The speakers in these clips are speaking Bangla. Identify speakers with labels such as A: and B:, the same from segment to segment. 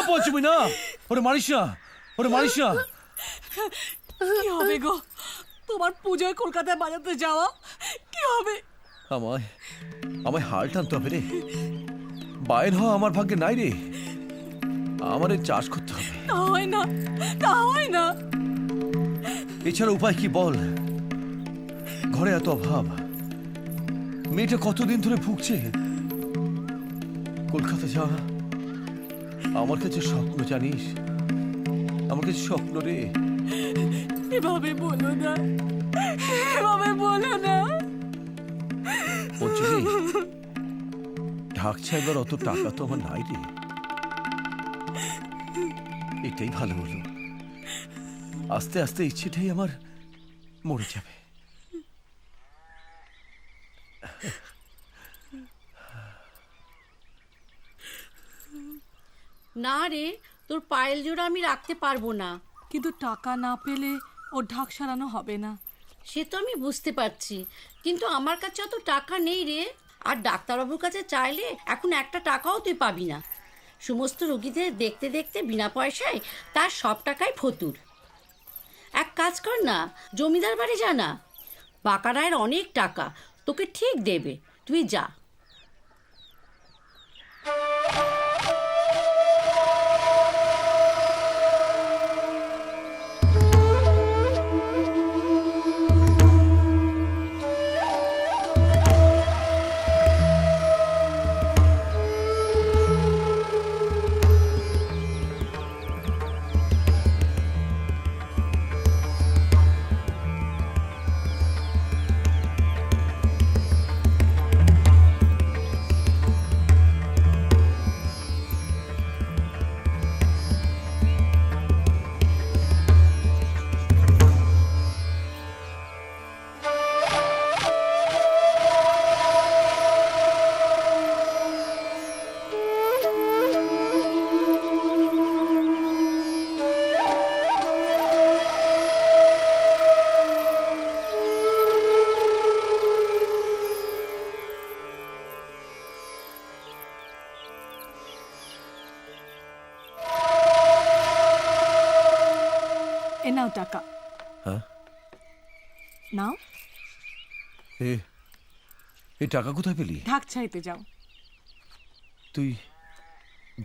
A: পৌঁছবি না, ওরে মারিস না, ওরে মারিস না।
B: কি হবে গো, তোমার পুজোয় কলকাতায় বাজাতে যাওয়া কি হবে?
A: আমায় হাল টানতে হবে রে। বাইর হওয়া আমার ভাগ্যে নাই রে। আমার চাষ করতে হবে।
B: তা হয় না, তা হয় না।
A: এছাড়া উপায় কি বল? ঘরে এত অভাব, মেয়েটা কতদিন ধরে ভুগছে। কলকাতা যাওয়া আমার কাছে স্বপ্ন, জানিস, আমার কাছে স্বপ্ন রে।
B: এভাবে বলো না, এভাবে বলো না।
A: পঞ্চমী, ঢাক ছাইবার অত টাকা তো আমার নাই রে। এটাই ভালো হলো, আস্তে আস্তে ইচ্ছেটাই আমার মরে যাবে।
C: না রে, তোর পায়েল জোড়া আমি রাখতে পারবো না।
B: কিন্তু টাকা না পেলে ওর ঢাক সারানো হবে না।
C: সে তো আমি বুঝতে পারছি, কিন্তু আমার কাছে অত টাকা নেই রে। আর ডাক্তারবাবুর কাছে চাইলে এখন একটা টাকাও তুই পাবি না। সমস্ত রোগীদের দেখতে দেখতে বিনা পয়সায় তার সব টাকাই ফতুর। এক কাজ কর না, জমিদার বাড়ি যা না, পাকা রায়ের অনেক টাকা তোকে ঠিক দেবে, তুই যা।
B: এ নাও টাকা।
A: হ্যাঁ,
B: নাও।
A: এই টাকা কোথায় পেলি?
B: ঢাক ছাইতে যাও।
A: তুই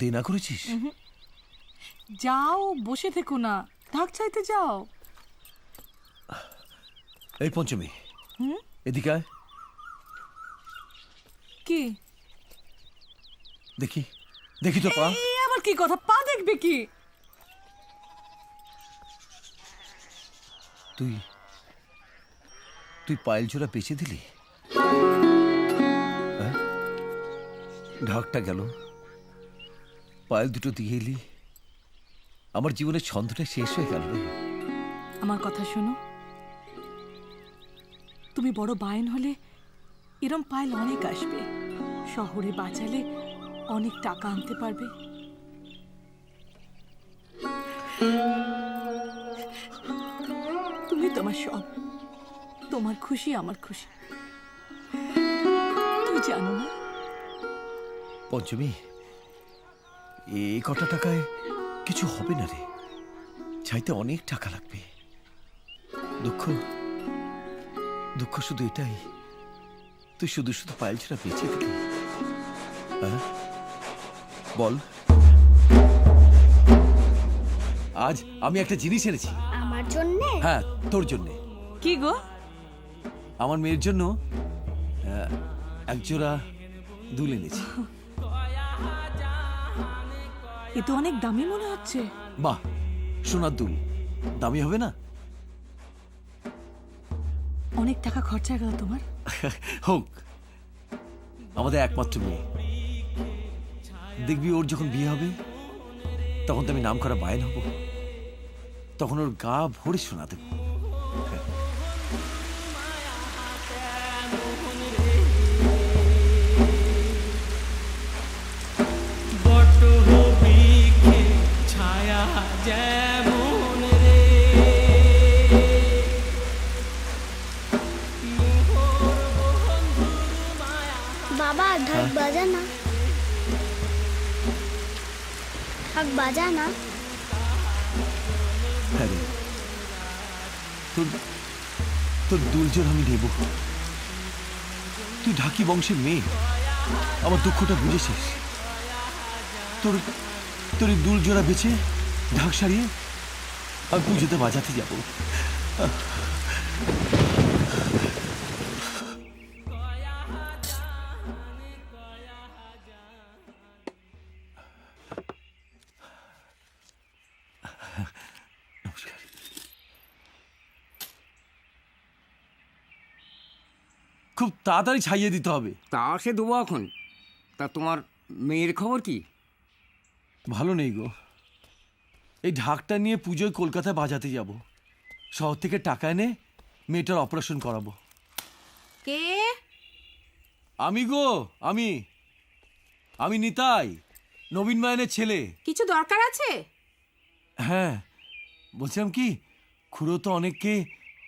A: দেনা করেছিস?
B: যাও, বসে থেকো না, ঢাক চাইতে যাও।
A: এই পঞ্চমী, এদিকে আয়।
B: কি
A: দেখি, দেখি তো পা।
B: এই আবার কি কথা, পা দেখবে কি?
A: তুই তুই পায়েল জোড়া বেঁচে দিলি? হ্যাঁ, ঢাকটা গেল, পায়েল দুটো দিয়ে এলি, আমার জীবনের ছন্দটা শেষ হয়ে গেল রে।
B: আমার কথা শোনো, তুমি বড় বায়েন হলে এরম পায়েল অনেক আসবে, শহরে বাঁচালে অনেক টাকা আনতে পারবে। তুমি তোমার সব, তোমার খুশি আমার খুশি, তুই জানো না?
A: পঞ্চমী, এই কটা টাকায় কিছু হবে না রে, চাইতে অনেক টাকা লাগবে। দুঃখ দুঃখ শুধু এটাই, তুই শুধু শুধু পায়েল ছাড়া বেঁচে দিলি। হ্যাঁ বল, আজ আমি একটা জিনিস এনেছি।
D: আমার জন্যে?
A: হ্যাঁ, তোর জন্যে।
B: কি গো?
A: আমার মেয়ের জন্য একজোড়া দুল এনেছি।
B: এ তো অনেক দামি মনে হচ্ছে।
A: বাহ, সোনার দুল দামি হবে না?
B: অনেক টাকা খরচা গেল তোমার।
A: হোক, আমাদের একমাত্র মেয়ে, দেখবি ওর যখন বিয়ে হবে তখন তো আমি নাম করা বায়েন হব, তখন ওর গা ভরে শোনা দেব।
E: ছায়া যেমন রে,
D: বাবা ঢাক বাজা না। ঢাক বাজা না।
A: হ্যাঁ রে, তোর তোর দুলজোর আমি নেব। তুই ঢাকি বংশের মেয়ে, আমার দুঃখটা বুঝেছিস। তোর তোর এই দুলজোড়া বেছে ঢাক সারিয়ে আমি পুজোতে বাজাতে যাব। নমস্কার। খুব তাড়াতাড়ি ছাইয়ে দিতে হবে।
F: তা সে দেবো এখন। তা তোমার মেয়ের খবর কি?
A: ভালো নেই গো। এই ঢাকটা নিয়ে পুজোয় কলকাতায় বাজাতে যাব। শহর থেকে টাকা এনে মেয়েটার অপারেশন করাবো।
B: কে?
A: আমি গো, আমি আমি নিতাই, নবীন মায়নের ছেলে।
B: কিছু দরকার আছে?
A: হ্যাঁ, বলছিলাম কি, খুড়ো তো অনেককে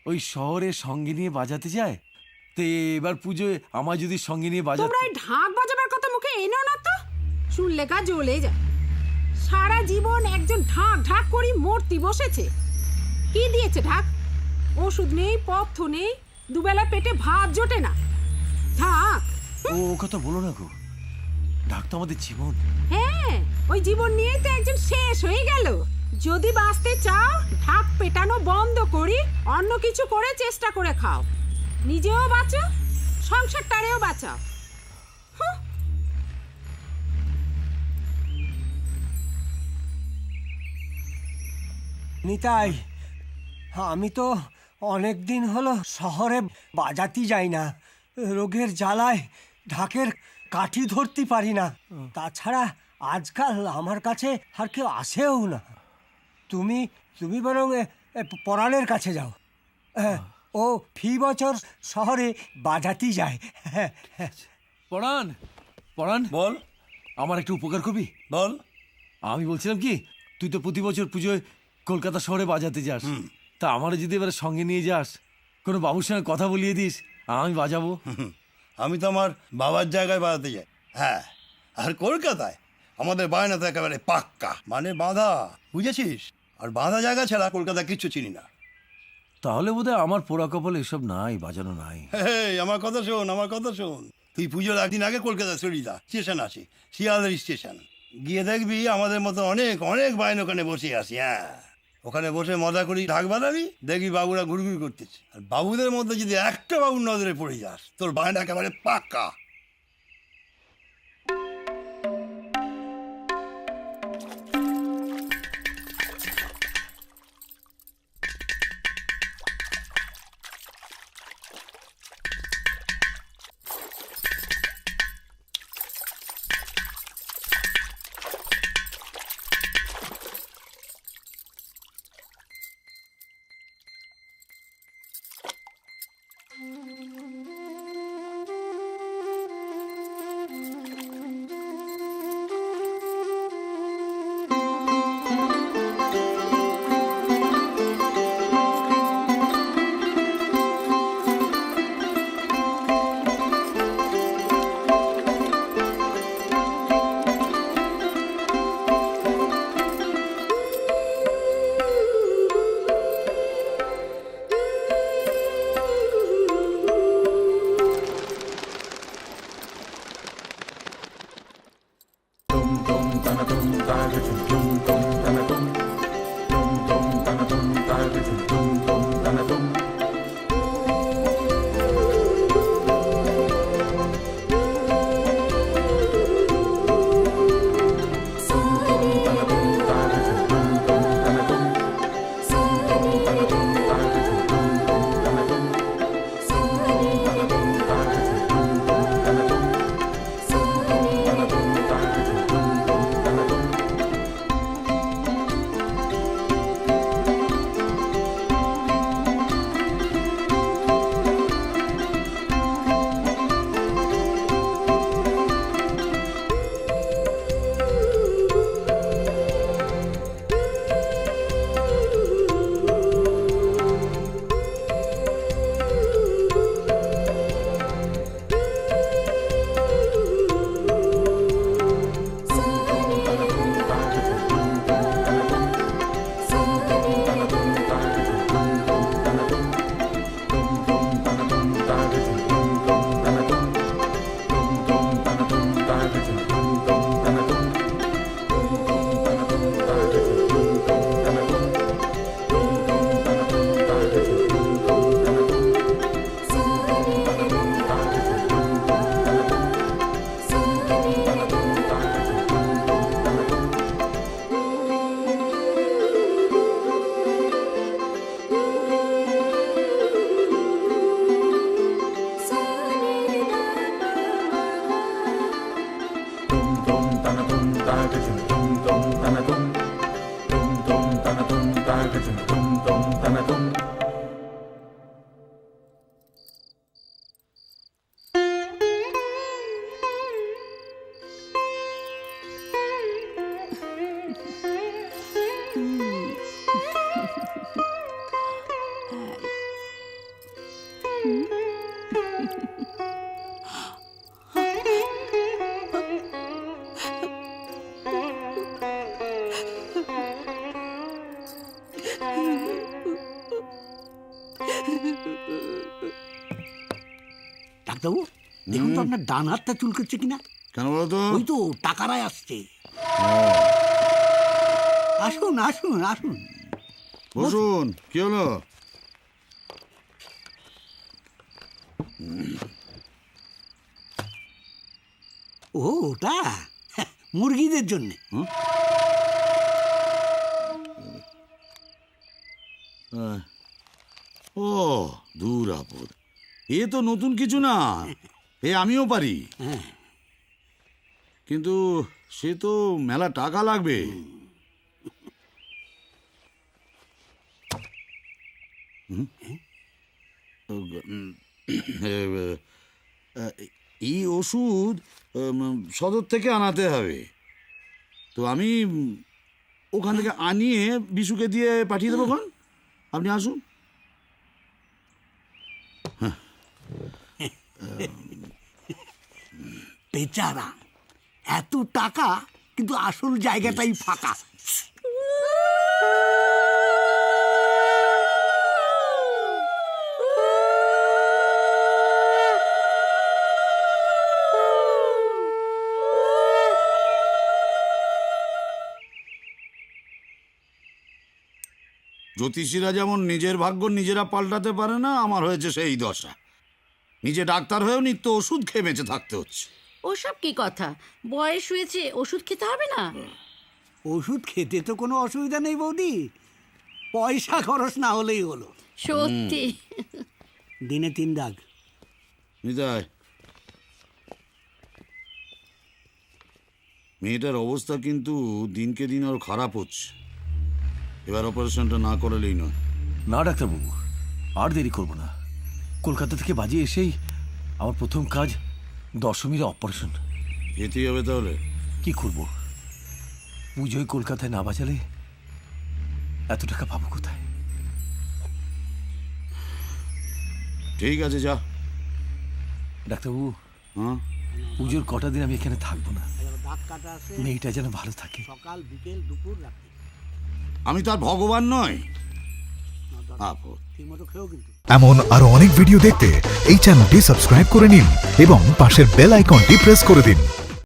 A: ওই শহরে সঙ্গে নিয়ে বাজাতে যায়। তো এবার পুজোয় আমার যদি সঙ্গে নিয়ে বাজাতে।
B: তোমরা এই ঢাক বাজাবার কথা মুখে এনো না তো, শুনলে গা জ্বলে যায়। সারা জীবন একজন ঢাক ঢাক করি মূর্তি বসেছে। কি দিয়েছে ঢাক? ওষুধ নেই, পথ্য নেই, দুবেলা পেটে ভাত জোটে না। ঢাক?
A: ও কথা বলো না গো, ঢাক তো আমাদের জীবন।
B: হ্যাঁ, ওই জীবন নিয়েই তো একজন শেষ হয়ে গেল। যদি বাঁচতে চাও, ঢাক পেটানো বন্ধ করি অন্য কিছু করে চেষ্টা করে খাও। নিজেও বাঁচো, সংসারটারেও বাঁচাও।
G: নিতাই, আমি তো অনেক দিন হলো শহরে বাজাতে যাই না। রোগের জ্বালায় ঢাকের কাঠি ধরতে পারি না। তাছাড়া আজকাল আমার কাছে আর কেউ আসেও না। তুমি তুমি বরং পরাণের কাছে যাও। ও ফি বছর শহরে বাজাতে যায়।
A: পরাণ, পরাণ
H: বল।
A: আমার একটু উপকার করবি?
H: বল।
A: আমি বলছিলাম কি, তুই তো প্রতি বছর পুজোয় কলকাতা শহরে বাজাতে যাস, তা আমারও যদি এবারে সঙ্গে নিয়ে যাস, কোনো বাবুর সঙ্গে কথা বলিয়ে দিস, আমি বাজাবো।
H: আমি তো আমার বাবার জায়গায় বাজাতে যাই। হ্যাঁ, আর কলকাতায় আমাদের বায়না তো একেবারে পাক্কা, মানে বাঁধা, বুঝেছিস? আর বাঁধা জায়গা ছাড়া কলকাতা কিচ্ছু চিনি না।
A: তাহলে বোধহয় আমার পোড়া কপালে এসব নাই, বাজানো নাই।
H: আমার কথা শোন, আমার কথা শোন। তুই পুজোর একদিন আগে কলকাতা চলিদা, স্টেশন আছে, শিয়ালদার স্টেশন। গিয়ে দেখবি আমাদের মতো অনেক অনেক বায়ন ওখানে বসে আসি। হ্যাঁ, ওখানে বসে মজা করি, ঢাক বাঁধাবি, দেখবি বাবুরা ঘুরঘুর করতেছে। আর বাবুদের মধ্যে যদি একটা বাবুর নজরে পড়ে যাস, তোর বায়না একেবারে পাক্কা।
D: ডাক্তারবাবু দেখুন তো আপনার ডান হাতটা চুলকাচ্ছে কিনা।
I: কেন বলো তো?
D: ওই তো টাকারায় আসছে। আসুন আসুন আসুন,
I: বসুন। কি হলো?
D: ও ওটা মুরগিদের জন্য।
I: ও দূর আপদ, এ তো নতুন কিছু না, এ আমিও পারি। কিন্তু সে তো মেলা টাকা লাগবে। এই ওষুধ সদর থেকে আনাতে হবে, তো আমি ওখান থেকে আনিয়ে বিশুকে দিয়ে পাঠিয়ে দেবো। এখন আপনি আসুন।
D: বেচারা, এত টাকা কিন্তু আসল জায়গাটাই ফাঁকা।
I: জ্যোতিষীরা যেমন নিজের ভাগ্য নিজেরা পাল্টাতে পারে না, আমার হয়েছে সেই দশা। নিজে ডাক্তার হয়েও নিত্য ওষুধ খেয়ে বেঁচে থাকতে হচ্ছে।
C: ওসব কি কথা, বয়স হয়েছে ওষুধ খেতে হবে না?
D: ওষুধ খেতে তো কোনো অসুবিধা নেই বৌদি, পয়সা খরচ না হলেই হলো।
C: সত্যি।
D: দিনে 3 দাগ।
I: নিতাই, মেয়েটার অবস্থা কিন্তু দিনকে দিন আরো খারাপ হচ্ছে। এবার অপারেশনটা না করালেই নয়।
A: না ডাক্তারবাবু, আর দেরি করব না। কলকাতা থেকে বাজে এসেই আমার প্রথম কাজ দশমীর অপারেশন।
I: যেতেই হবে তাহলে।
A: কি করব, পুজোয় কলকাতায় না বাজালে এত টাকা পাবো কোথায়?
I: ঠিক আছে, যা।
A: ডাক্তারবাবু,
I: হ্যাঁ,
A: পুজোর কটা দিন আমি এখানে থাকবো না।
D: দাগ কাটা আছে,
A: মেয়েটা যেন ভালো থাকে।
D: সকাল বিকেল দুপুর রাত্রি।
I: আমি তো আর ভগবান নয়। আপদ।
D: ঠিকমতো খেয়েও কিন্তু।
J: এমন আরো অনেক ভিডিও দেখতে এই চ্যানেলটি সাবস্ক্রাইব করে নিন এবং পাশের বেল আইকনটি প্রেস করে দিন।